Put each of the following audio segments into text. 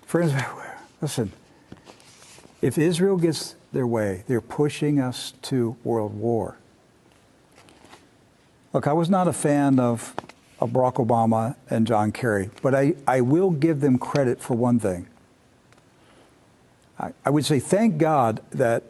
Friends, listen, if Israel gets their way, they're pushing us to world war. Look, I was not a fan of Barack Obama and John Kerry, but I will give them credit for one thing. I would say thank God that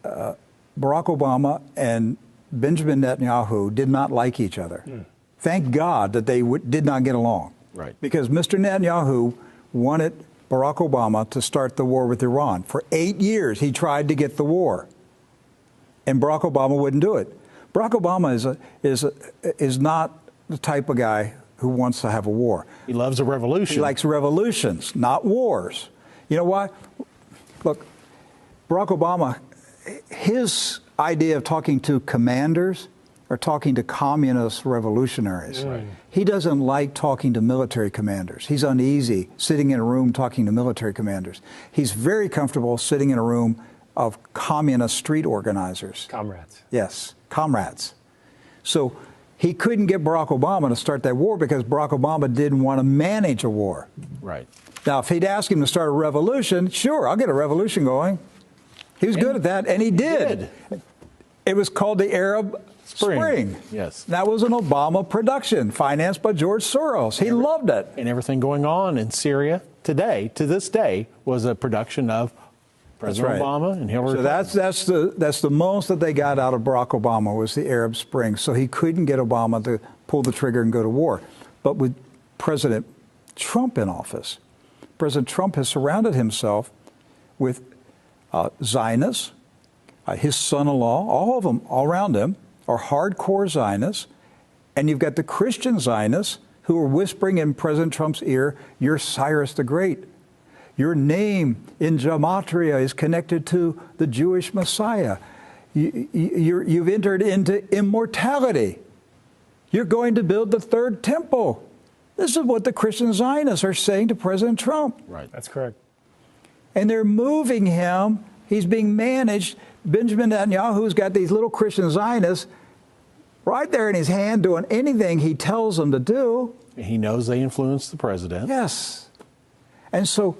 Barack Obama and Benjamin Netanyahu did not like each other. Thank God that they did not get along. Right. Because Mr. Netanyahu wanted Barack Obama to start the war with Iran. For 8 years, he tried to get the war, and Barack Obama wouldn't do it. Barack Obama is not the type of guy who wants to have a war. He loves a revolution. He likes revolutions, not wars. You know why? Look, Barack Obama, his idea of talking to commanders or talking to communist revolutionaries. Right. He doesn't like talking to military commanders. He's uneasy sitting in a room talking to military commanders. He's very comfortable sitting in a room of communist street organizers. Comrades. Yes, comrades. So he couldn't get Barack Obama to start that war because Barack Obama didn't want to manage a war. Right. Now, if he'd asked him to start a revolution, sure, I'll get a revolution going. He was good at that, and he did. It was called the Arab Spring. Yes. That was an Obama production financed by George Soros. He loved it. And everything going on in Syria today, to this day, was a production of President Obama and Hillary Clinton. So that's the most that they got out of Barack Obama was the Arab Spring. So he couldn't get Obama to pull the trigger and go to war. But with President Trump in office, President Trump has surrounded himself with Zionists, his son-in-law, all of them, all around him, are hardcore Zionists, and you've got the Christian Zionists who are whispering in President Trump's ear, "You're Cyrus the Great. Your name in gematria is connected to the Jewish Messiah. You've entered into immortality. You're going to build the third temple." This is what the Christian Zionists are saying to President Trump. Right. That's correct. And they're moving him. He's being managed. Benjamin Netanyahu's got these little Christian Zionists right there in his hand doing anything he tells them to do. He knows they influence the president. Yes. And so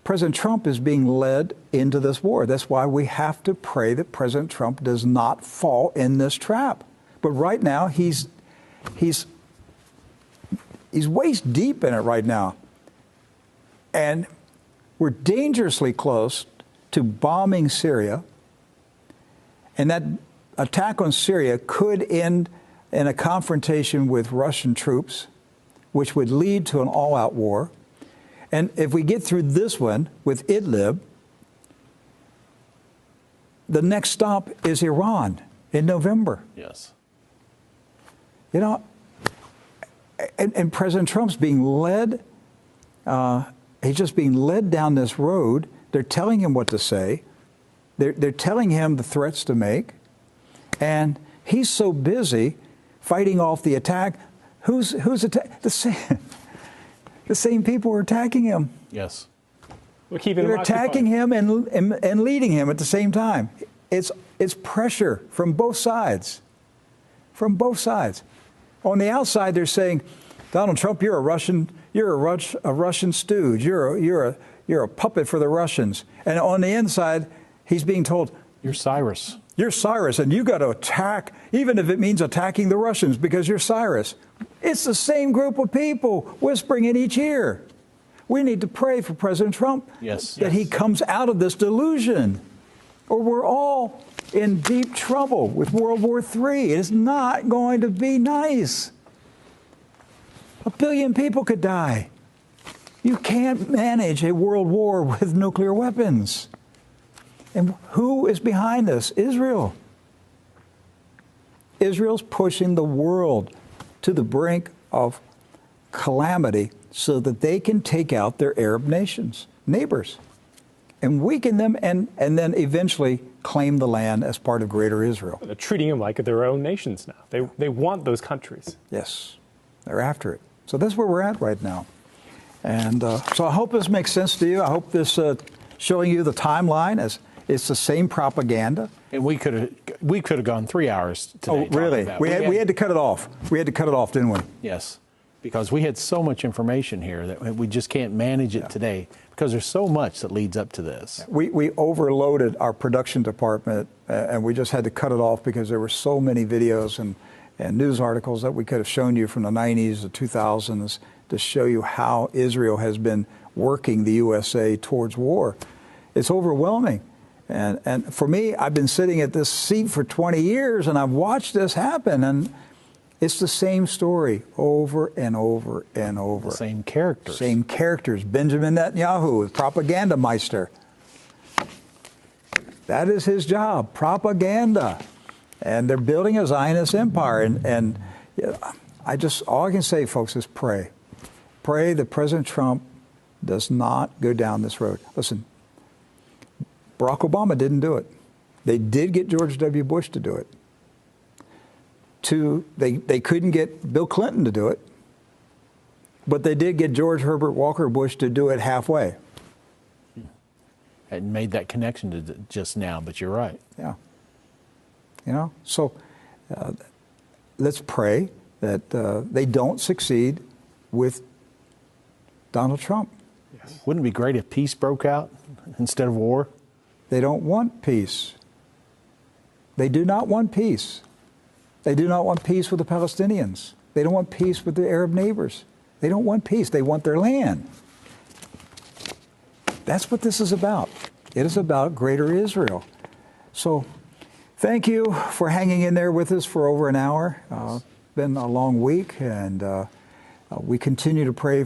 President Trump is being led into this war. That's why we have to pray that President Trump does not fall in this trap. But right now, he's waist deep in it right now. And we're dangerously close to bombing Syria. And that attack on Syria could end in a confrontation with Russian troops, which would lead to an all-out war. And if we get through this one with Idlib, the next stop is Iran in November. Yes. You know, and President Trump's being led, he's just being led down this road. They're telling him what to say. They're telling him the threats to make. And he's so busy fighting off the attack. Who's the same people are attacking him. Yes. We're keeping They're him attacking occupied. him and leading him at the same time. It's pressure from both sides. From both sides. On the outside, they're saying, Donald Trump, you're a Russian stooge. You're a puppet for the Russians. And on the inside, he's being told, You're Cyrus. You're Cyrus, and you got to attack, even if it means attacking the Russians, because you're Cyrus. It's the same group of people whispering in each ear. We need to pray for President Trump that he comes out of this delusion, or we're all in deep trouble with World War III. It is not going to be nice. 1 billion people could die. You can't manage a world war with nuclear weapons. And who is behind this? Israel. Israel's pushing the world to the brink of calamity so that they can take out their Arab neighbors, and weaken them and then eventually claim the land as part of Greater Israel. They're treating them like their own nations now. They want those countries. Yes, they're after it. So that's where we're at right now. And so I hope this makes sense to you. I hope this showing you the timeline as it's the same propaganda. And we could have gone 3 hours today. Oh, really? We had to cut it off. We had to cut it off, didn't we? Yes. Because we had so much information here that we just can't manage it today because there's so much that leads up to this. We overloaded our production department, and we just had to cut it off because there were so many videos and news articles that we could have shown you from the 90s, the 2000s, to show you how Israel has been working the USA towards war. It's overwhelming. And for me, I've been sitting at this seat for 20 years, and I've watched this happen, and it's the same story over and over and over. The same characters. Same characters. Benjamin Netanyahu, propaganda meister. That is his job, propaganda. And they're building a Zionist empire. And all I can say, folks, is pray. Pray that President Trump does not go down this road. Listen, Barack Obama didn't do it. They did get George W. Bush to do it. They couldn't get Bill Clinton to do it, but they did get George Herbert Walker Bush to do it halfway. I made that connection to just now, but you're right. Yeah. So let's pray that they don't succeed with Donald Trump. Yes. Wouldn't it be great if peace broke out instead of war? They don't want peace. They do not want peace. They do not want peace with the Palestinians. They don't want peace with their Arab neighbors. They don't want peace. They want their land. That's what this is about. It is about greater Israel. So thank you for hanging in there with us for over an hour. Been a long week, and we continue to pray